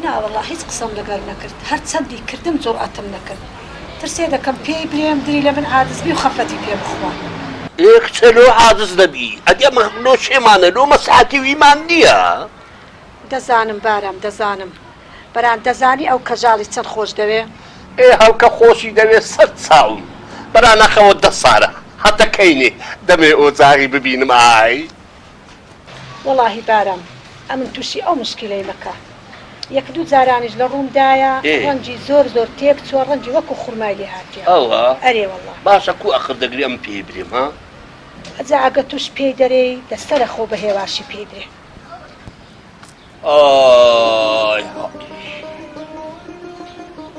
نا والله هیچ قسم لەگەڵ نەکرد هەر چەندی کردم جوڕئەتم نەکرد ترسێ دەکەم پێی برێم دری لە من عاجز بی و خەفەتی پێ بخوا کچە لۆ عاجز نەبی ئەدێ لۆ شێمانە لۆ مەسعاتی ویمان نییە دەزانم بارام دەزانم بەران دەزانی ئەو کەژاڵی چەند خۆش دەوێ هەڵکە خۆشی دەوێت سەر چاوم بەرانەخەوە 10 ساڵە هەتە کەینێ دەمێ ئۆجاغی ببینم ئای وەڵاهی بارام ئەمن تووشی ئەو مشکلەی مەکە یەک دوو جارانیش لە ڕوومدایە ڕەنجی زۆر زۆر تێک چوە ڕەنجی وەکو خوڕمای لێ هاتیە ئەرێ وەڵڵا باشە کو ئەخر دەگری ئەم پێی برێم ها ئەجا ئەگە توش پێی دەرێی دەستەرە خۆ بە هێواشی پێی درێ ئای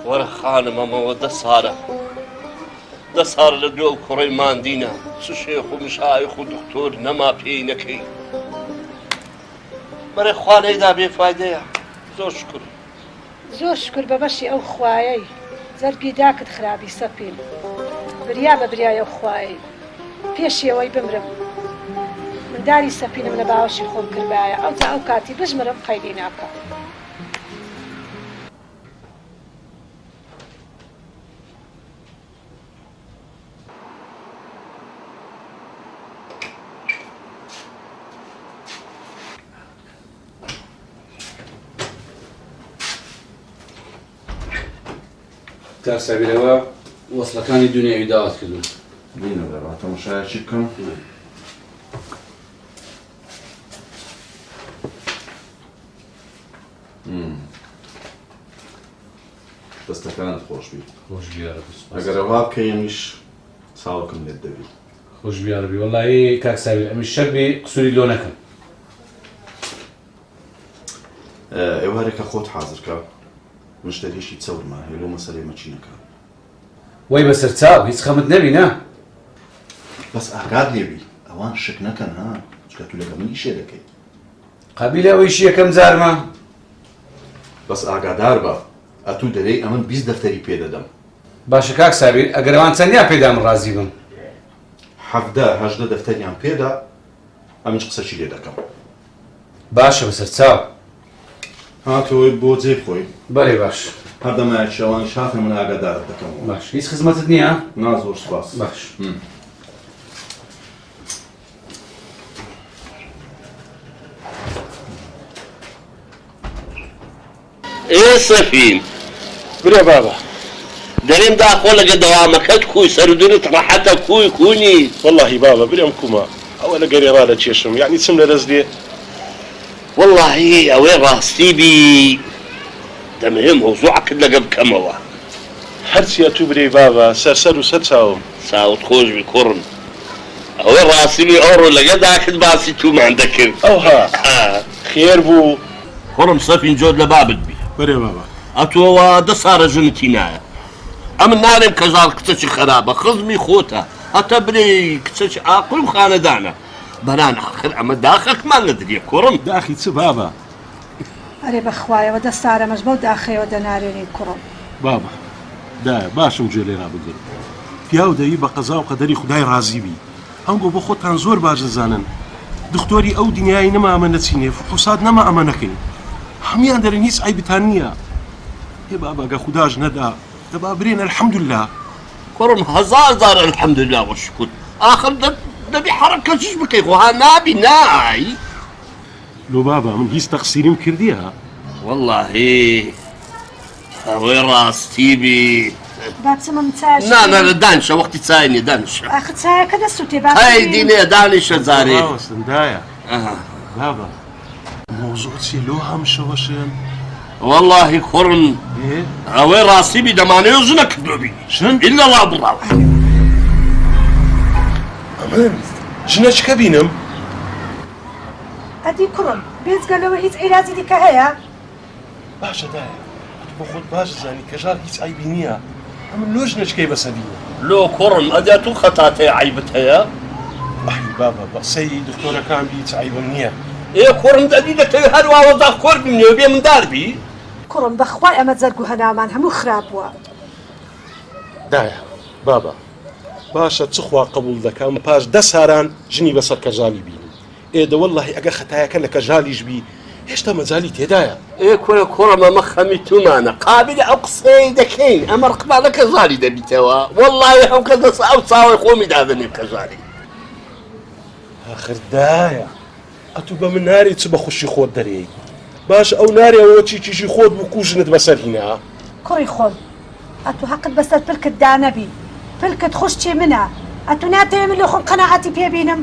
وەرە خانم ئەمەوە 10 ساڵە 10 ساڵ لە دوێ ئەو کوڕەی ماندینە چ شێخ و مشایخ و دکتۆر نەما پێی نەکەی بەرێ خوا لەیدا بێفایدەیە زۆر شکر زۆر شکر بە بەشی ئەو خوایەی زەرگی داکت خراپی سەپین بریا بە بریای ئەو خوایەی پێشەوەی بمرم منداری سەپینم لە باوەشی خۆم کردایە ئەوجا ئەو کاتی بژمرم قەیدی ناکە تا سەبیرەوە وەسڵەکانی دنیاوی داوات کردوون بینە بەڕا تەماشایەکی بکەم دەستەکانت خۆش بی خۆش بیارە ئەگەر ئەوا بکەیەمیش چاوەکەم لێت دەبی خۆش بیارەبی وەڵایی کاک سەبیر ئەمیش شەک بێ قسووری لۆ نەکەم ئێوارێکە خۆت حازرکە مشتریشی چەورمە هێلۆ مەسەلەی مەچینەکە وای بەسەر چاو هیچ خەمت نەبی نا بەس ئاگاد لێبی ئەوان شک نەکەن ها چکە تو لەگە من ئیشێ دەکەی قەبیلە ئەویشی یەکەم جارمە بەس ئاگادار بە ئەتوو دەوێی ئەمن 20 دەفتەری پێدەدەم باشە کاک سەبیر ئەگەر ئەوان چەندیان پێدام ڕازی بم 17 دەفتەریان پێدا ئەمنج قسەشی لێ دەکەم باشە بەسەر چاو هاتۆی بۆ جێ خۆی بەڵێ باش هەردەمایە شەوان شافە من ئاگادارت دەکەم باش هیچ خزمەتت نییە نا زۆر سوپاس باش سەفین برێ بابە دەرێم داخۆ لەگە دەوامەکەت کوی سەردونت ڕەحەتە کوی کونی وەڵڵاهی بابە برێم کومە ئەوە لە گەرێڕا لە چێشم یعنی چم لە دەست دێ وەڵڵاهی ئەوەی ڕاستی بی دەمەوێ مەوزوعەکەت لەگە بکەمەوە هەرچیە تو برێ بابە سەرسەر و سەر چاوم ساوت خۆش بی کوڕم ئەوەی ڕاستی بی ئەوڕۆ لەگە داکت باسی تومان دەکرد ئەوها خێر بوو کوڕم سەفین جۆر لە بابت بی بەرێ بابا ئەتۆوە دە سارە ژنتی نایە ئەمن نارێم کەژاڵ کچەکی خراپە خزمی خۆتە هەتە برێ کچەکی ئاقل و خانەدانە بەران آخر ئەمە داخەکمان لە دریە کوڕم داخی چ بابا ئەرێ بەخوایەوە دە سارەمەش بەو داخەیەوە دەنارێنی کوڕم بابا دایە باشم گوێ لێ ڕابگرن پیا و دەیی بە قەزا و قەدەری خودای ڕازی بی ئەوگۆ بۆ خۆتان زۆر باش دەزانن دکتۆری ئەو دنیای نەما ئەمە نەچینێ فحوسات نەما ئەمە نەکەین هەمویان دەرن هیچ عیبتان نییە هێ بابا گە خوداش نەدا دەبا برێن الحەمدوللا کوڕم هەزار زار الحەمدوللا وەشکر آخر دەبی حەرەکەتیش بکەی خۆها نابی نای لۆ بابا من هیچ تەقسیریم کردیە واللهی ئەوەی ڕاستی بی با بچمم چاش نانە لە دانیشە وەختی چای نیە دانیشە ئاخ چایەکە دەسووتێ با هەی دینێ دانیشە جارێ دایە بابا مۆزوع چی لۆ هەمشەوەشن واللهی کوڕم ئەوەی ڕاستی بی دەمانەوە ژنە کردو بی ژن ئیلا لا بڵاو ئەمن ژنەچکە بینم ئەدی کوڕم بێجگەلەوە هیچ عیلاجی دیکە هەیە باشە دایە بۆ خۆت باش زانی کەژار هیچ عیبی نییە ئەمن لۆ ژنەچکەی بەسەبینە لۆ کوڕم ئەدە تو خەتاتەی عیبت هەیە ئەی بابا بە قسەی دکتۆرەکان بی هیچ عیبم نییە ئێ کوڕم دەبی دەتەوێت هەروە وەزا خۆر بمنێ بێ مندار بی کوڕم بەخوای ئەمە جەرگ و هەنامان هەموو خراپ بووە دایە بابا باشە چخوا قبول دەکەم پاش 10 ساران ژنی بەسەر کەژالی بینی ئێدە وەڵڵاهی ئەگە خەتایەکە لە کەژالیش بی هێشتا مەجالی تێدایە ئێ کوڕم ئەمە خەمی تومانە قابلی ئەو قسەی دەکەین ئەمە ڕقبالە کەژالی دەبیتەوە وەڵڵهی ئەو کە دەست ئەو چاوی خۆمی دادەنێ کەژالی آخر دایە ئەتو بە من ناری چ بە خوشی خۆت دەرێی باش ئەو نارێەوە چیچیشی خۆت بکو ژنت بەسەر هینا کوڕی خۆم ئەتو حەقت بەسەر پلکت دانەبی پلکت خوشتێ منە ئەتو ناتەوێ من لە خۆم قەناعەتی پێبینم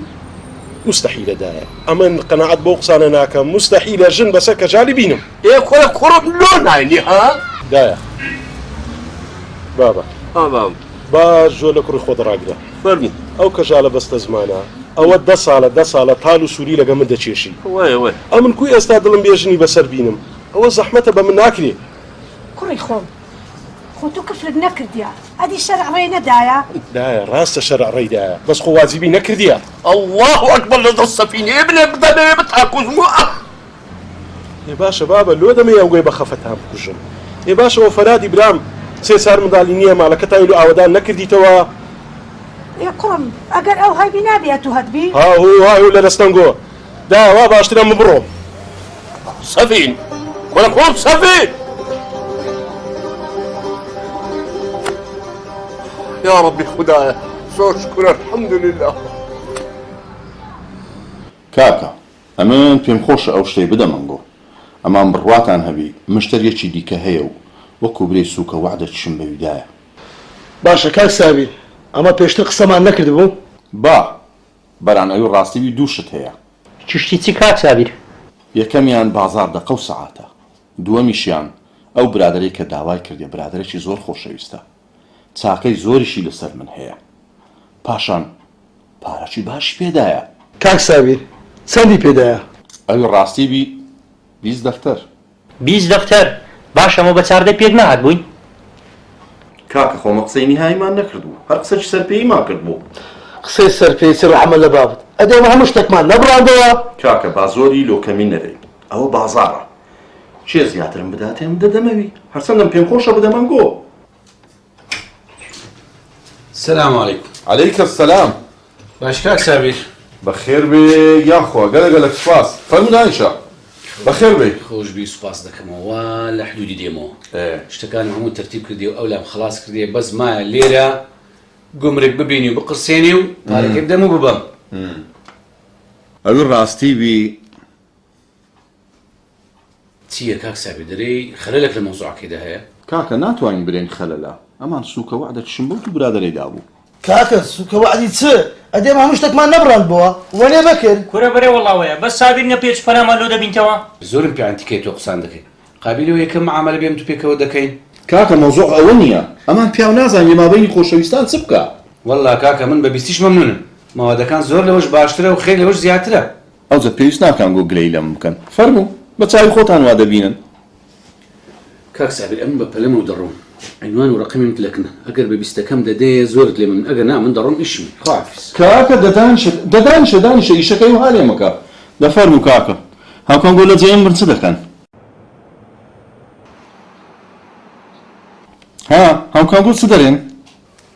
مستحیلە دایە ئەمن قەناعەت بۆ قسانە ناکەم مستحیلە ژن بەسەر کەژالی بینم ئێ کوڕم لۆ ناینی ها دایە بابا بابا باش زۆر لە کوڕی خۆت ڕاگرە فەرموو ئەو کەژالە بەستە زمانە ئەوە 10 ساڵە تاال و سووری لەگە من دەچێشی وای ئەمن کوی ئێستا دڵم بێژنی بەسەر بینم ئەوە زەحمەتە بە من ناکرێ کوڕی خۆم خۆ تو کفرت نەکردیا ئەدی شەرع ڕێ نەدایە دایە ڕاستە شەرع ڕێیدایە بەس خۆ واجیبی نەکردیە الله ئەکبەر لە دەست سەفینێ بنێ بدەنێ بتاکوزمو ێ باشە بابە لۆ دەمێ ئەوگوێ بە خەفەتان بکوژم ێ باشەوە فەرادی برام 3 سار منداڵی نییە ماڵەکەتان و ئاوەدان نەکردیتەوە ئێ کوڕم ئەگەر ئەو هەیبی نابێت تو هەتبی هاهوو لە دەستەنگۆ داوا باشترە من بڕۆم سەفین کوڕم سەفین يا ربي خدايا زۆر شکر الحمد لله کاکە ئەمن پێم خۆشە ئەو شتەی بدەمەنگۆ ئەمان بڕواتان هەبی مشتریەکی دیکە هەیە و وەکو برێ سووکە وعدەتشم بەویدایە باشە کاک ساویر ئەمە پێشتر قسەمان نەکرد بوو با بەران ئەوی ڕاستیوی دووشت هەیە چشتی چی کاک ساویر یەکەمیان بازار دەقە و سەعاتە دووەمیشیان ئەو برادەرەی کە داوای کردێ برادێکی زۆر خۆشەویستە چاکەی زۆریشی لەسەر من هەیە پاشان پارەکی باش پێدایە کاک ساویر چەندی پێدایە ئەوی ڕاستیبی 20 دەفتەر 20 دەفتەر باش ئەمە بە چاردەی پێک نەهات بووین کاکە خۆمە قسەی نهاییمان نەکردبوو هەر قسەی سەرپێیمان کرد بوو قسەی سەرپێچی ڕەحمە لە بابت ئەدێمە هەموو شتێکمان نەبڕاندەوە کاکە با زۆری لۆکەمی نەدەین ئەوە بازاڕە چێ زیاترم بداتێم دەدەمەوی هەرچەندەم پێم خۆشە بدەمەنگۆ السلام عليكم. عليك السلام. باش كاك سابير. بخير بي يا خو قالك سباس فهمنا عايشة بخير بي خوش بي سباس دكم ولا حدودي ديمو ايه اشتكاني همو ترتيب كردي واولام خلاص كردي بس ما ليلة قمرك ببيني وبقرسيني وطارق يبدا مو ببم أقول راستي بي تيا كاك سابير دري خلالك الموضوع كده هي كاكا ناتوانين برين خللا ئەمان سووکە وعدە شمبوت و برادەرەی دابوو کاکە سووکە وعدی چ ئەدێم هەموو شتێکمان نەبڕاند بووە وەنێ بکرد کورە بەرێ وەڵاوەیە بەس سابیر نە پێچ پەرامان لۆ دەبینتەوە زۆرم پێیان تیکەی تۆ قسان دەکەین قابلی و یەکەم معاملە بێم تو پێکەوە دەکەین کاکە مەوزوع ئەوە نییە ئەمان پیاو نازانێ مابەینی خۆشەویستان چ بکە وەڵا کاکە من بە بیستیش مەمنونم ماوەدەکان زۆر لەوەش باشترە و خێر لەوەش زیاترە ئەوجە پێویست ناکەن گۆ گلەی لەم بکەن فەرموو بە چاوی خۆتان وا دەبینن. کاک سابر ئەم بە پەلەمە و دەڕۆم عنوان و ڕقمیم لەکنە ئەگەر بە بیستەکەم دەدەیە زۆرت لێ من ئەگەر نا من دەڕۆم ئیشم خواحافیز. کاکە دەدانیشە دانیشە ئیشەکەی وها لێ مەکە دەفەرموو کاکە هاوکانگۆ لە جێم برچ دەکەن. ها هاوکانگۆ چ دەرێن؟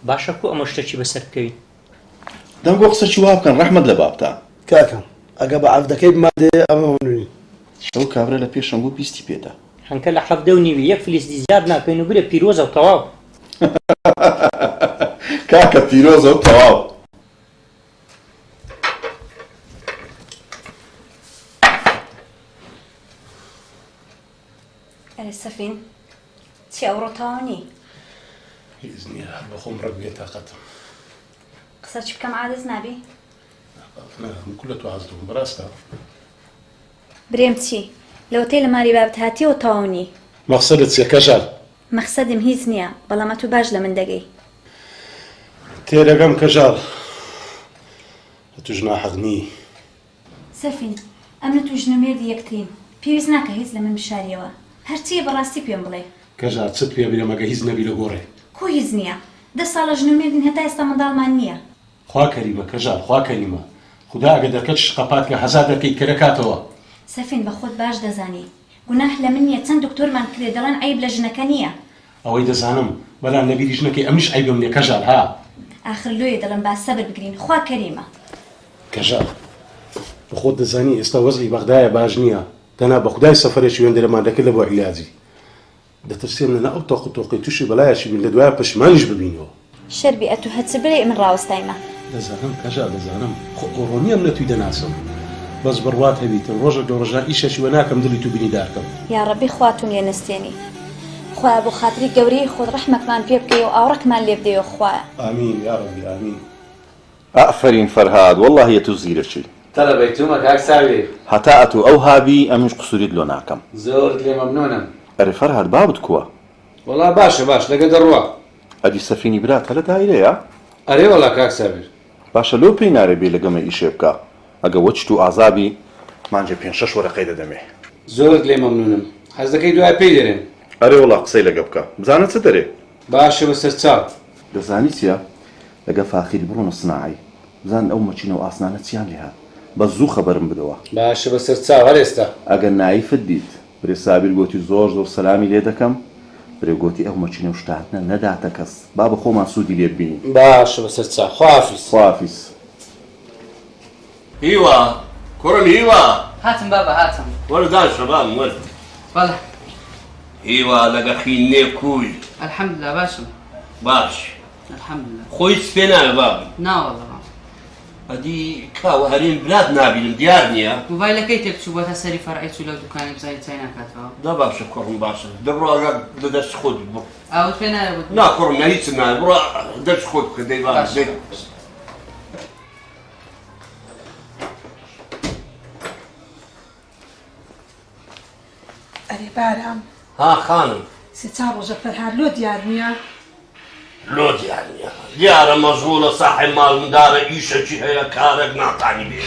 باشە کو ئەمە شتێکی بەسەر بکەوین. دەمگۆ قسەی وا بکەن ڕەحمەت لە بابتە. کاکەم ئەگە بە عەفدەکەی بمادێ ئەمە هەنووی شەو کابرا لە پێشەم بۆ بیستی پێدا. هەنکە لە 1970 یەک فلیستی زیاد ناکەین و برێ پیرۆزە و تەواو. کاکە پیرۆزە و تەواو. ئەرێ سەفین چی ئەوڕۆ نی؟ هیچ نییە بەخۆم ڕەگ بێت تاقەتم. قسە چی بکەم عادەز نابی؟ کول لە تو حەز دەکەم بەڕاستە. برێم چی؟ لەوەتەی لە ماری بابت هاتیەوە تەواو نی. مەقسەدت چییە کەژال؟ مەقسەدم هیچ نییە بەڵام تو باش لە من دەگەی. تێرەگەم کەژال توش ناحەق نی. سەفین ئەم لە توش نەمێردی یەکترین پێویست ناکە هیچ لە من بشاریەوە هەرچیە بەڕاستی پێم بڵێ. کەژال چت پێ بێ مەگە هیچ نەبی لە گۆڕێ. کۆ هیچ نییە 10 ساڵە ژنەمێردین هەتا ئێستا منداڵمان نییە. خوا کەریمە کەژال خوا کەریمە خدا ئەگە دەکەت شقەپات کە هەزار دەکەی کەرەکاتەوە. سەفین بە خۆت باش دەزانی گوناح لە من نییە چەند دکتۆرمان کرێ دەڵێن عیب لە ژنەکە نییە. ئەوەی دەزانم بەلام لەبیری ژنەکەی ئەمنیش عیبم نییە کەژال ها. ئاخر لۆیە دەڵێن با سەبر بگرین خوا کەریمە. کەژال بە خۆت دەزانی ئێستا وەزعی بەغدایە باش نییە تەنها بە خودای سەفەرێکی وێندەرەمان دەکرد لە بۆ عیلاجی دەترسێم لەنا ئەو تۆق و تۆقی تووشی بەلایەکی بین لە دوایە پشمانیش ببینەوە. شەربی ئەتو هەچ برێ من ڕاوەستایمە. دەزانم کەژال دەزانم ئۆڕۆنیەم لە توی دەناسم بەس بڕوات هەبیتن ڕۆژە ڕۆژە ئیشەشی وە ناکەم دڵی تو بینیدارکەم. یا ڕەبی خواتون لێ نستێنی خوایە بۆ خاتری گەورەی خۆت ڕەحمەتمان پێ بکەی و ئاوڕەکمان لێ بدەیەوە خوایە. ئامین یا ڕەبی ئامین. ئەفەرین فەرهاد وەڵڵاهی تو زیرەکی. تەلەبەیتومە کاک ساوێ. هەتا ئەتو ئەو هابی ئەمیش قسووریت لۆ ناکەم. زۆرت لێ مەمنونم. ئەرێ فەرهاد بابت کووە؟ وەڵا باشە باش لەگە دەڕوا. ئەدی سەفینی برات هەلە دایرەیە؟ ئەرێ وەڵا کاک ساوێ. باشە لۆ پێی نارێ بێ لەگەمە ئیشێ بکە ئەگە وەچت و ئازابی مانجێ 5-6 وەرەقەی دەدەمێ. زۆرت لێ مەمنونم حەز دەکەی دوای پێی دەرێن. ئەرێ وەڵا قسەی لەگە بکە بزانە چ دەرێ؟ باشە بەسەر چاو. دەزانی چییە؟ لەگە فاخیری بڕۆنە سناعی بزان ئەو مەچینە و ئاسنانە چیان لێ هات بە زوو خەبەرم بدەوە. باشە بەسەر چاو هەر ئێستا. ئەگەر نایفت دیت برێ سابیر گوتی زۆر زۆر سەلامی لێ دەکەم برێ گوتی ئەو مەچینە و شتاتنە نەداتە کەس با بە خۆمان سوودی لێ ببینی. باشە بەسەر چاو خواحافیز. خواحافیز. هیوا کوڕم هیوا هاتم بابا هاتم. وەرە دانیشە بام وەرە. بەڵێ هیوا لەگە خینێ کوژ. الحەمدوللا باشم. باش. الحەمدوللا. خۆی پێ ناوێ بابم. ناوەڵڵا. ئەدی کاوە هەرێم برات نابینم دیار نییە. موبایلەکەی تێکچوو بۆتە سەری فەرعی چوو لەو دوکانی بزای چای ناکاتەوە. دا باشە کوڕم باشە دەبڕۆ لە دەست خۆت بڕ. ئەوت پێ نایە بوو. نا کوڕم هیچ نایە بڕۆ دەست خۆت بکە دەی باش دەی. ئەرێ بارام ها خانم سێ چار ڕۆژە فەرهاد لۆ دیار نییە؟ لۆ دیار نییە دیارە مەزغوڵە ساحی ماڵ مندارە ئیشەکی هەیە کارێک ناتانی بێ.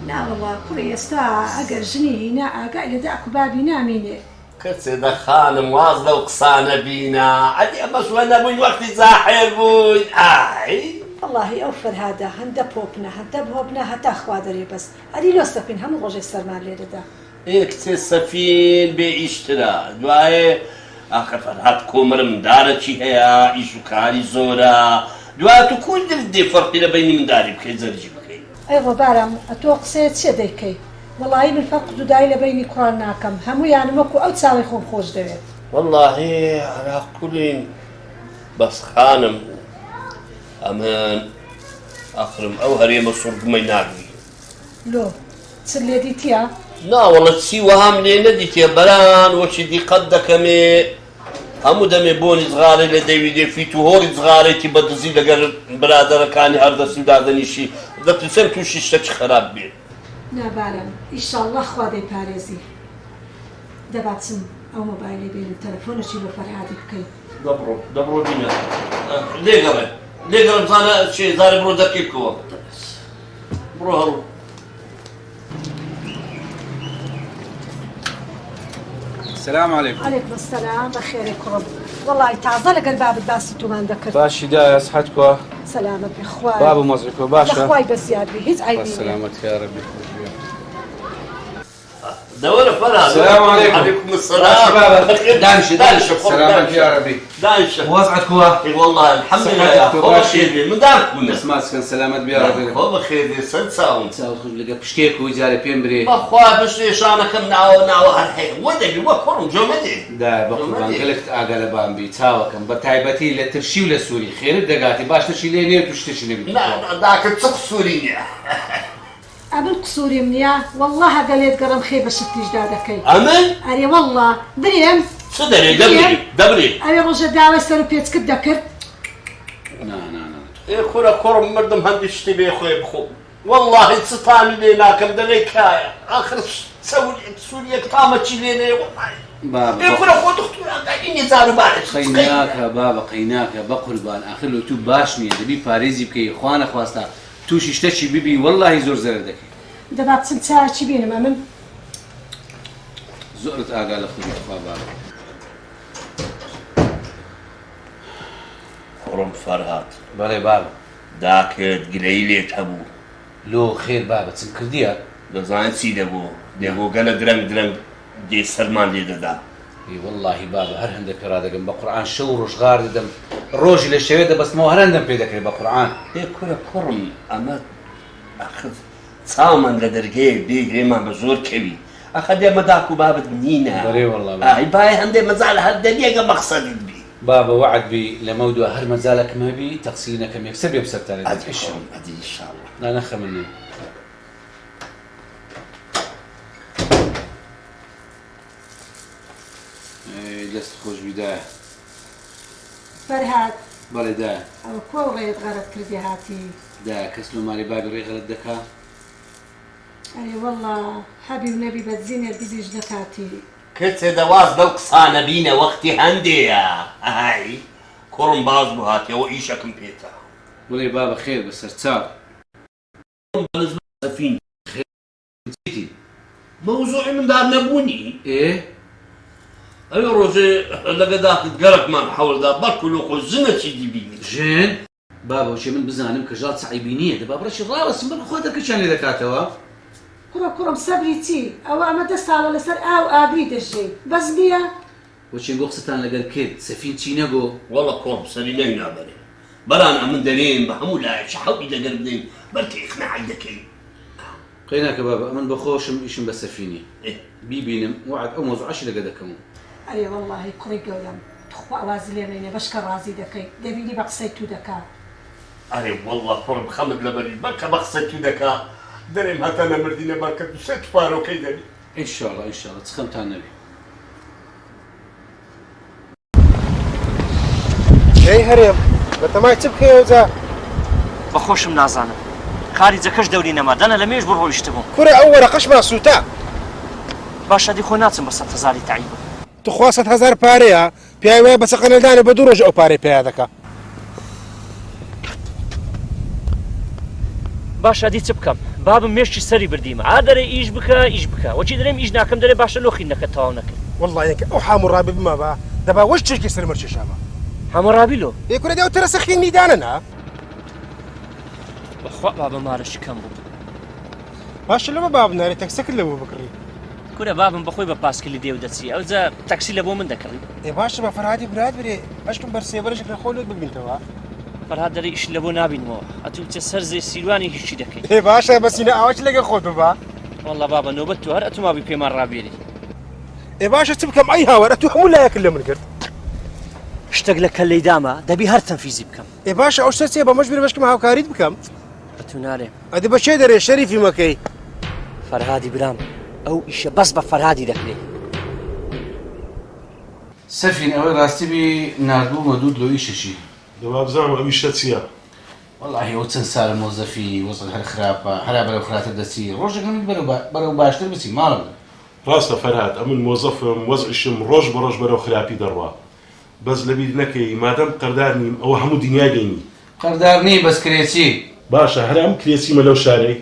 ناوەڵا کوڕی ئێستا ئەگەر ژنی هینا ئاگای لە داک و بابی نامینێ. کەسێ دەخانم واز لەو قسانە بینە ئەدی ئەمەش وە نەبووین وەختی زاحێر بووین ئای. واللهی ئەو فەرهادە هەندە پۆپنە هەندە بۆبنە هەتا خوا دەرێ بەس ئەدی لۆ سەفین هەموو ڕۆژێ سەرمان لێ دەدا. کچێ سەفین بێ ئیشترا دوایێ ئاخر فەرهاد کۆمرە مندارەکی هەیە ئیش و کاری زۆرە دوای تو کوی دێ فەرقی لە بەینی منداری بکەیت زەرجی بکەیت. ئەیوە بارام ئەتۆ قسەیە چێ دەیکەی؟ وەڵی من فەرق جودایی لە بەینی کوڕان ناکەم هەموویان وەکو ئەو چاوی خۆم خۆش دەوێت. واللهی علا کولین بەس خانم ئەمن ئاخرم ئەو هەرێمە سوڕگمەی ناگری. لۆ چ لێ دیتیە؟ ناوەڵە چی وەهام لێ نەدیتێ بەران وەچی دیقەت دەکەمێ هەموو دەمێ بۆنی زغارەی لە دەویدێ فیت و هۆری زغارێکی بەدزی لەگەر برادەرەکانی هەردەستی و دادەنیشی دەپرسێم تووشی شتێکی خراپ بێ. نابارم ئیشاڵڵا خوا دەیپارێزی. دەباتچم ئەو مۆبایلی بێنم تەلەفۆنەکی بۆ فەرهادی بکەیت. دەبڕۆ بینە لێگەڕێ لێگەڕم زانە چێ زارێ بڕۆ دەرکێ بکەوە بڕۆ هەڵوو. السلام عليكم. عليكم السلام بخير كرم والله تازه لقل باب الداس تومان ذكر باشي دا صحتكم سلامك اخوي بابو مزركم باشا اخوي بزياد بي هيز عيبي سلامتك يا ربي. دولة فرح. السلام عليكم. عليكم السلام. دانش سلامتك يا ربي. دانش وضعكم؟ اي والله الحمد لله يا اخو بخير من داركم اسمع كان سلامت يا ربي. اخو بخير سنت ساون ساو خذ لك بشتيك وجاري بيمبري اخويا باش ليش انا كم ناو هالحين ودي وكرم جمدي دا بقربان قلت اقل بامبي تاوكم بتايبتي لترشي ولا سوري خير دقاتي باش تشي لي وتشتشي لي لا ذاك تقصوريني ابن قصوري منيا والله قالت قرم خيبه شتي جدادكي امن اري والله دريم صدري دبري ابي رجع دعوه سر بيت كدكر لا ايه كرم مردم هندي اشتبي اخوي بخو والله تصطامي لينا كم دليك اخر سوريا طامه لينا والله بابا ايه كرة دكتور اني زارو بارش قيناك بابا قيناك بقربان اخر لو تو باشني دبي باريزي بكي اخوانا خواستا توش اشتشي بيبي والله زور زردك دابا تنسى شي بينهم امن زورت اقال اخوي بابا كرم فرهات بلي بابا داك قليلي تبو لو خير بابا تنكرديها دزاين سي دبو قال درنگ دي سرمان لي ددا اي والله بابا هر هندك هذا جنب القران شورش غار دم الروج اللي شويده بس مو هر هندم بيدك بالقران ايه كرم اما اخذ صامن قدرجي بيجي ما بزور كبي اخذ يا مداكو بابا بنينا بري والله بابا باي عندي مزال هالدنيا مقصد بي بابا وعد بي لموضوع هر مزالك ما بي تقصينا كم يكسب يبسط على ادي ان شاء الله لا نخ مني لست خوش بداية فرهاد بلي دا او كو غير غلط كردي هاتي دا كسلو مالي بابي ري غلط دكا اري والله حبيب نبي بتزين البزيج دكاتي كنت دواز بالقصانة بينا وقتي هندي يا هاي كرم باز بهاتي وإيشا كمبيوتر بلي بابا خير بس ارتسال بالنسبة لسفين خير نسيتي موضوعي من دار نبوني ايه ايوه روزي لقى داك تقرك ما نحاول ذا باكل وخزنة شي بيني جين بابا وشي من بزانم كجال صعيبينيه دابا برشي راس من خودك كشان دكاتوا كرم صبريتي او عمد صار لسر او ابي دجي بس بيا وشي قصتان لقى الكيد سفين تشينغو والله كرم سرينين يا بري بران من دلين بحمولا شحوي دا قربنين بركي اقنع عندك قيناك بابا من بخوشم ايشم بسفيني ايه بيبينم وعد اموز 10 دقيقه اي والله كوري قولم تخوا وازلي مني بشكر رازي دكي دبيني بقسيتو دكا اري والله كرم خمد لبري بركة بقصتو دكا دريم هاتانا مردينا بركة ست فارو كيداني ان شاء الله تسخمت على النبي اي هرم بتماي تبكي وزا بەخۆشم نازانم کاری جەکەش دەوری نەمادەنە لە مێژ بۆ ڕۆیشتبوو كوري اول قش ما سوتا باشە دی خۆ ناچم بە 100,000 تعیب تخوا 100,000 باريا بياوي بس قنلداني بدورج او باري بيا دكا باشە دی چ بکەم بابم مێشتی سەری بردیمە ئادەرێ ئیش بکە وەچی دەرێم ئیش ناکەم دەرێ باشە لۆخی نەکە تەواو نەکرد والله ياك او حامرابي بما با دابا واش تشكي سر مرشي شابا هەمەڕابی لۆ اي كوري داو ترى سخين ميداننا بەخوا بابە مارەشی کەم بوو باش لما باب ناري تكسك لو بكري کورە بابم بەخۆی بە پاسکلی دێو دەچی ئەوجا تەکسی لە بۆ من دەکڕی اي باش ما فرهادي براد بري اشكم برسي برشك خولو ببنتوا فەرهاد دەرێ ئیش لە بۆ نابینەوە ئەتوو چە سەر زێ سیروانی هیچی دەکەی اي باشا بس هنا اواش لقى خود با والله بابا نوبەت تو هەر ئەتومابی پێمان ڕابێری اي باشا تبكم اي هاور اتو حمولا ياكل من قرد شتێک لە کەلەی دامە دەبی هەر تەنفیزی بکەم اي باشا او شتي با مجبر باشكم هاوكاريت بكم ئەتوو نارێم ادي بشي دري شريفي مكي فەرهادی برام ئەو ئیشە بەس بە فەرهادی دەکرێت سفين اوي راستي بي ناردو مدود لو ايششي دابا بزانم ئەوی شە چییە والله هو تنسال الموظفي وصل هالخرابه هرابه لو خرات الدسي روجك من برو باشتر بسي مالك ڕاستە فەرهاد ئەمن مۆزەفم وەزعشم ڕۆژ بە ڕۆژ بەرەو خراپی دەڕوا بەس لەبیر نەکەی مادەم قەردار نیم ئەوە هەموو دنیا دێنی قەردارنی بەس کرێچی باشە هەرام کرێچیمە لەو شارەی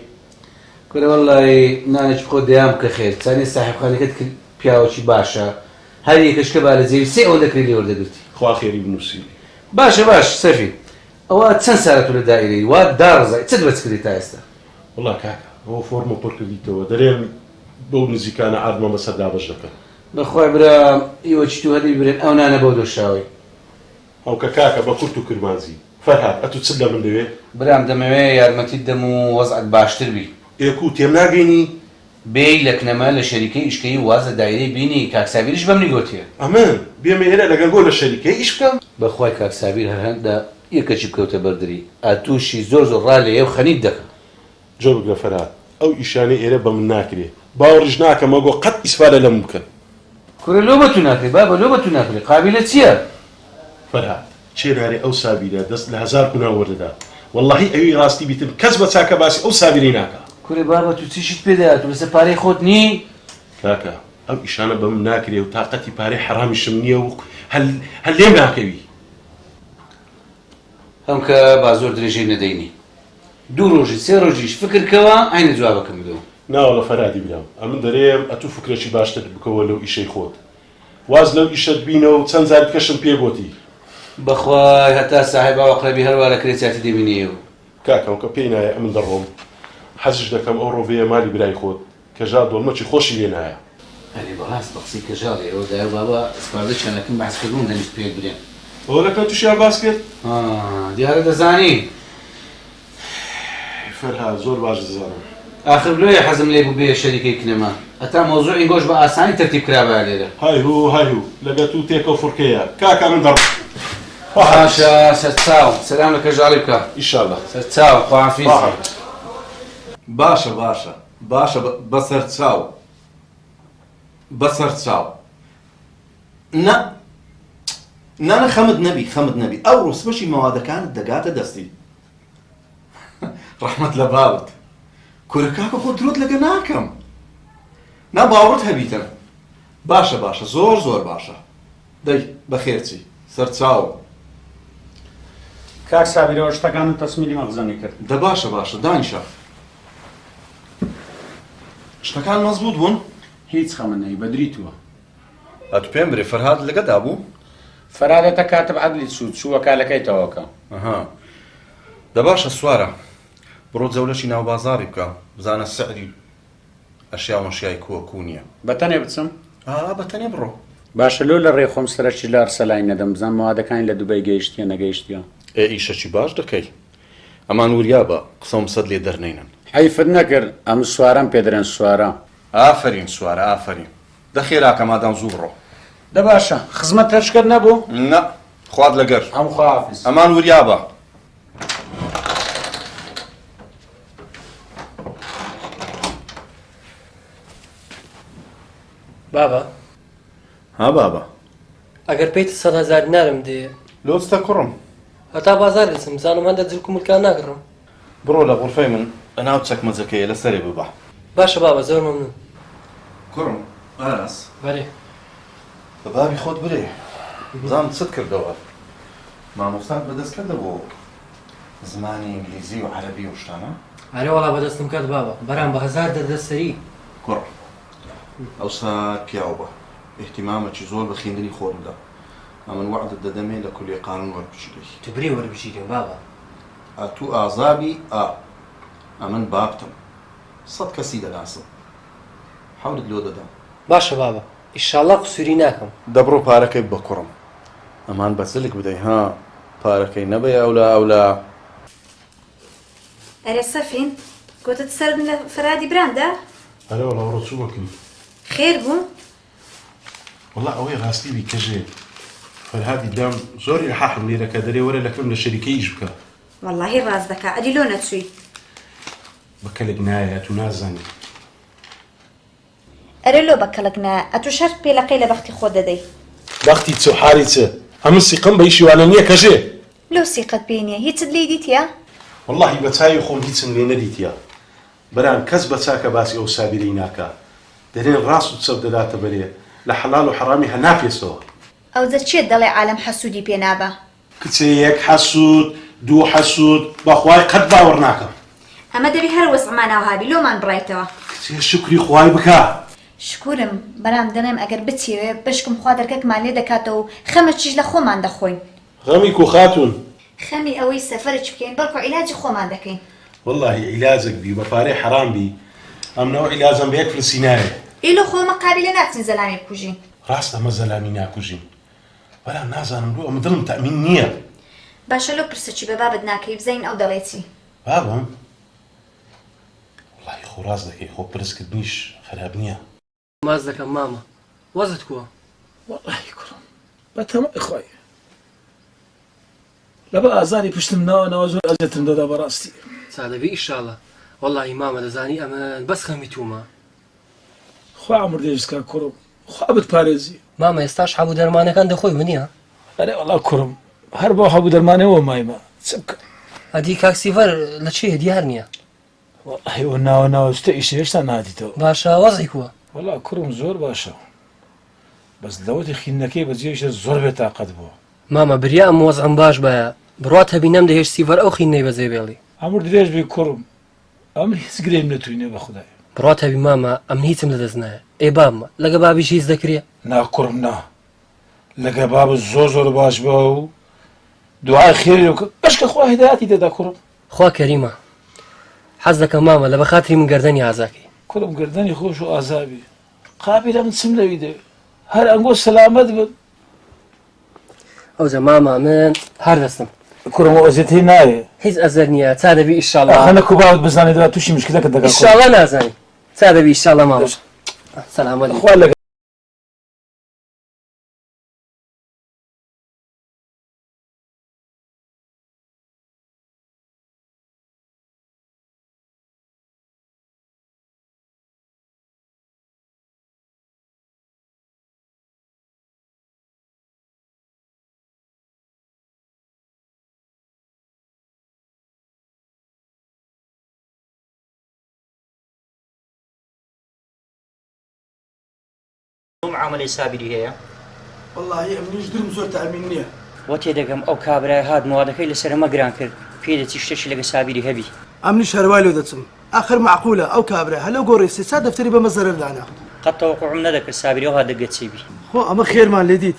كوري والله نانج بخو ديام كخير ثاني صاحب خانكت بياوشي باشا هەر یەکەشکە با لە جێوی 3 ئەو دەکرێت لێ وەردەگرتی. خوا خێری بنووسی. باشە باش سەفی ئەوە چەند ساڵە تۆ لە دائیرەی وا داڕزای چت بەچکردی تا ئێستا؟ وڵا کاکە ئەوە فۆرمە پڕ کردیتەوە دەرێن بەو نزیکانە عادمە بەسەر دابەش دەکەن. بەخوای برا ئیوە تو هەدەی برێن ئەو نانە بەو دۆشاوی. ئەو کە کاکە بە کورت و کرمانزی. فەرهاد ئەتو چ لە من دەوێت؟ برام دەمەوێت یارمەتیت دەم و وەزعت باشتر بی. ئێکو تێم ناگەینی؟ بێی لە کنەمە لە شەریکەی ئیشکەی واز لە دایرەی بینی کاکسابیریش بەم نیگۆتیە. ئەمن بێمە ئێرە لەگەڵ گۆ لە شەریکەی ئیش بکەم؟ بەخوای کاکسابیر هەر هەندا یەکەچی بکەوتە بەردری ئاتوشی زۆر ڕالێ و خەنیت دەکەم. جۆ بگرە فەرهاد ئەو ئیشانەی ئێرە بە من ناکرێ باوەڕیش ناکەمە گۆ قەت ئیسفادە لەم بکەن. کورە لۆ بە تو ناکرێ بابە لۆ بە تو ناکرێ قابلە چییە؟ فەرهاد چێرارێ ئەو سابیرە دەست لە 1000 گونا وەردەدا وەڵڵاهی ئەوی ڕاستی بیتم کەس بە چاکە باسی ئەو سابیرەی ناکە. کورێ بابە تو چیشت پێدایە تو لەسەر پارەی خۆت نی؟ کاکە ئەو ئیشانە بە من ناکرێ و تااقەتی پارەی حرامیشم نییە و هەل لێم ناکەوی. هەم کە با زۆر درێژەی نەدەینی 2 ڕۆژی 3 ڕۆژیش فکرکەوە ئاینە جوابەکەم بدەوە. ناوەڵە فەرهادی برام ئەمن دەرێم ئەتوو فکرێکی باشتر بکەوە لەو ئیشەی خۆت واز لەو ئیشت بینەوە و چەند زار بکەشم پێگوتی. بەخوای هەتا ساحێب ئاوەقرەبی هەروە لە کرێچاتی دەبینیەوە. کاکەم کە پێی نایە ئەمن دەڕۆم حەزش دەکەم ئەو ڕۆڤەیە مالی برای خۆت کە ژاد دۆڵمەکی خۆشی لێ نایە. ئەرێ بەڕاست بەقسەی کەژاڵێ ئەوە دایە بابە سپاردە چەندەکەم باسکردون دەنیست پێت برێن. ئەوە لەکە تووشیان باس کرد؟ دیارە دەزانی. فەرهاد زۆر باش دەزانم. آخر لۆیە حەزم لێ بوو بێ شەریکەی کنەما ئەتا مۆزوعی گۆش بە ئاسانی تەرتیب کرابە لێرە. هایهوو لەگە تو تێکە و فورکەیە کاکە من دەڕ. باشە سەرچاو سەلام لە کەژاڵی بکە ئیشاڵڵا سەرچاو خوافیز. باشە بەسەر چاو بەسەر چاو نانە خەمت نەبی ئەو ڕوسمەشی مەوادەکانت دەگاتە دەستی. ڕەحمەت لە باوت کورە کاکە خۆ درۆت لەگە ناکەم نا باوڕت هەبیتن. باشە زۆر باشە دەی بەخێرچی سەر چاو. کاک سابیرەوە شتەکانت تەسمیلی مەغزەنی کرد. دە باشە دانیشە شتەکان مەزبوط بوون؟ هیچ خەمە نەی بەدریتووە. ئەتو پێم برێ فەرهاد لەگەدا بوو؟ فەرادەتە کاتب عەدلی چووە کالەکەیتەوەکە. دە باشە سوارە بڕۆ جەولەشی ناو بازاڕی بکە بزانە سەعری ئەشیا مەشیای کۆکوو نییە. بەتەنێ بچم؟ بەتەنێ بڕۆ. باشە لۆ لە ڕێخۆم سەرەکی لە ئەرسەلای نەدەم بزان مەوادەکانی لە دووبەی گەیشتیە نەگەیشتیە. ئیشەکی باش دەکەی ئەمان وریا بە قسەم سەد لێ دەرنێنن. حیفت نەکرد ئەم سوارەم پێدرێن سوارە. ئافرین سوارە ئافرین دەخێراکە مادام زوو بڕۆ. دە باشە خزمەت تەشکرد نەبوو؟ نە خوارد لەگەر ئەم خوافیز ئەمان وریا بە. بابا بابا ئەگەر پێیت 100,000 دینارم دێ لۆستە کوڕم هەتا بازار دەچم زانم هەندە جلک و ملکان ناگڕم. بڕۆ لە غورفەی من ئەناو چەکمەجەکەیە لەسەرێ ببە. باشە بابا زۆر مەمنون. کوڕم ئاراس بەێ بە بابی خۆت برێ بزانم چت کردەوە مامۆستات بەدەست کردە بۆ زمانی ئینگلیزی و عەرەبی و شتانە؟ ئەرێ وەڵا بەدەستم کرد بابا بەرام بە 1000 دەردە سەری. کوڕ ئەوسا پیاو بە احتیمامەکی زۆر بە خوێندنی خۆت بدە ئەمن وعدت دەدەمێ لە کولێ قانون وەربژیرەی. تبرێ وەربژیرێن بابا. ئەتوو ئازابی ئەمن بابتم 100 کەسی دەناسم حەولت لۆ دەدەم. باشە بابا ئیشاڵڵا قسووری ناکەم. دەبڕۆ پارەکەی بە کوڕم ئەمان بەسلک بدەی پارەکەی نەبەیە ئەولا ئەرێ سەفین گوتت سەر لە فەرادی براندا؟ ئەرێ وەڵا ڕۆ چوو وەکەی خێر بوو؟ وەڵا ئەوەی ڕاستی بی کەژێ فەرهادی دام زۆری حەحم لێرەکە دەرێ وەرە لەکەم لە شەریکەی ئیش بکە. وەڵڵاهی ڕاست دەکا ئەدی لۆ نەچووی. بەکەلێک نایە تو نازانی. ئەرێ لۆ بەکەڵک نایە ئەتو شەرت پێلەقەی لە بەختی خۆ دەدەی. بەختی چ و حالی چ هەموو سیقم بە ئیشی وانە نییە کەژێ. لۆ سیقەت پێ نییە هیچت لێی دیتیە؟ وەڵڵاهی بە چاوی خۆم هیچم لێ نەدیتیە. بەران کەس بە چاکە باسی ئەو سابیرەی ناکا دەرێن ڕاست و چەپ دەداتە بەرێ لە حەڵال و حەڕامی هەناپێسەوە. ئەوجە چێت دەڵێ عالەم حەسوودی پێ نابە؟ کچێ یەک حەسوود دوو حەسوود بەخوای قەت باوەڕ ناکەم. ئەمە دەبی هەر وەزعماناو هابی لۆمان بڕایتەوە. کچێ شکری خوای بکە. شکورم بەرام دەڵێم ئەگەر بچێوێ بشکم خوا دەرکەکمان لێ دەکاتەوە خەمەچیش لە خۆمان دەخۆین. غەمی کو خاتون خەمی ئەوەی سەفەرج بکەین بەڵکو عیلاجی خۆمان دەکەین. والله عیلاجێک بی بە پارەی حەرام بی ئەمنەوە عیلاجم بە یەک فلسی نایە. ئیلۆ خۆمە قابلە ناچین زەلامی بکوژین. ڕاست ئەمە زەلامی ناکوژین بەڵام نازانم بۆ ئەمە دڵم تەمین نییە. باشە لۆ پرسەچی بە بابت ناکەی بزەین ئەو دەڵێتی. بابم والله خۆ ڕاست دەکەی خۆ پرسکردنیش خراپ نییە. ماز دەکەم مامە وەزت کووە؟ والله کوڕم بەتەمای خۆی لەبە ئازاری پشتم ناوەنەوە زۆر ئەزیەتم دەدا بەڕاستی. سادەبی ئیشاڵە واللهی مامە دەزانی ئەمە بەس خەمی تومە. خوا عمردێژکا کوڕم خوا بتپارێزی. مامە ئێستاش حەبوو دەرمانەکان دەخۆی منیە؟ ئەرێ وەڵا کوڕم هەر بۆ حەبوو دەرمانەوە مایمە چ بکەم؟ ئەدی کاکسیڤەر لە چێ دیار نییە؟ والله ئەوە ناوەناوەستە ئیش هێشتا نهاتیتەوە. باشە وەزی کووە؟ وەڵا کوڕم زۆر باشە بەس لەوەتی خینەکەی بەجێشە زۆر بێتاقەت بووە. مامە بریا ئەم وەزعم باش بایە بڕات هەبینەم دەهێش سیڤەر ئەو خینەی بەجێ بێڵی. ئەمر درێژ بی کوڕم ئەم هیچ گرێم نەتوینێ بە خودای. بڕات هەبی مامە ئەم هیچم لەدەست نایە. ئێ بامە لەگە بابیش هیچ دەکرێ؟ نا کوڕم نا لەگە بابە زۆر باش بە و دوعای خێری و بەشکە خوا هیدایەتی دەدا کوڕم. خوا کەریمە حەز دەکەم مامە لە بەخاتری من گەردەنی ئازاکەی. کوڕم گردنی خۆش و ئازابی قابلە من چم لەوی دەوێت هەر ئەنگۆ سەلامەت بن. ئەوجە ماما من هەر دەستم کوڕم ئەزیەتی نایە هیچ ئەزەر نییە چا دەبی ئیشاڵڵا هەنە کوباوت بزانێت دوات تووشی مشکلەکە دەگات. ئیشاڵڵا نازانی چا دەبی ئیشاڵڵا ماوە سەلامەت خوا لەگەڵ عملی سابری هەیە؟ والله ئەمنیش درم زۆر تەمین نییە. وە تێدەگەم ئەو کابرای هات موادەکەی لەسەرمە گران کرد پێ دەچی شتێکی لەگە سابری هەبی. ئەمنیش هەروای لێ دەچم ئاخر معقولە ئەو کابرا هەلو گۆڕێسی چا دەفتەری بەمە زەرەردانا. قەت تەوەقوعم نەدەکرد سابری ئەو هات دەگەچێبی. خۆ ئەمە خێرمان لێ دیت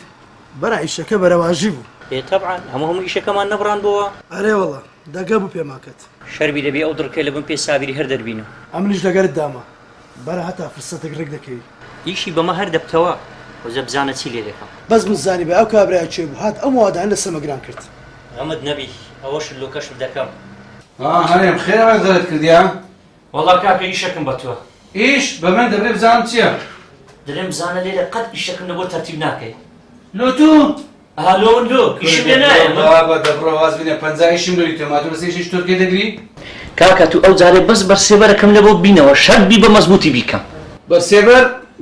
بەرا ئیشەکە بەرەواژی بوو. طبعا هەموو ئیشەکەمان نەبڕاندبووە. ئەرێ وەڵا دەگە بوو پێماکەت شەربی دەبێ ئەو دڕکەی لە بن پێ سابری هەر دەربینە. ئەمنیش لەگەرت داما بەرە هەتا فرسەتێک ڕێک دەکەی. ئیشی بەمە هەر دەبتەوە وەزە بزانە چی لێ دەکەم. بەس من زانی بە ئەو کابرای چێ بوو هات ئەم وادان لە سەمەگران کرد. غەمت نەبی ئەوەش لۆکەشم دەکەم. هەرێم خێرا دەرت کردیا؟ وەڵا کاکە ئیشەکەم بە تۆ. ئیش بە من دەبێ بزانم چییە؟ دەڵێم بزانە لێرە قەت ئیشەکەم لە بۆ تەرتیب ناکەی. لۆ تو؟ لۆن لۆ ئیشم لێ نایە. بابە دەبڕە واز بینێ 50 ئیشم لۆی تۆماتۆ سێشیش تۆرکێ دەگری؟ کاکە تو ئەو جارێ بەس بەرسێبەرەکەم لە بۆ بینەوە شەربی بە مەزبوطی بیکەم.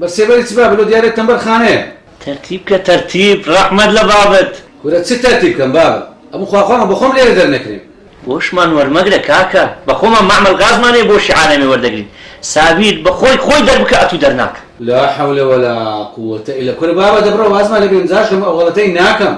بەرسێبەری چی بابە لۆ دیارێت تەمبەر خانەیە؟ تەرتیب کە تەرتیب ڕەحمەت لە بابەت. کورە چ تەرتیب کەم بابە؟ ئەموو خواخواڵم بە خۆم لێرە دەرنەکرێم. بۆشمان وەرمەگرە کاکە بە خۆمان مەعمەل غازمانەیە بۆ شیعانەمێ وەردەگرین. سابیر بە خۆی دەربکە ئەتوو دەرناکە. لا حول ولا قوة إلا كل بابا دبرو وازما لبين زاش لما أغلطين ناكم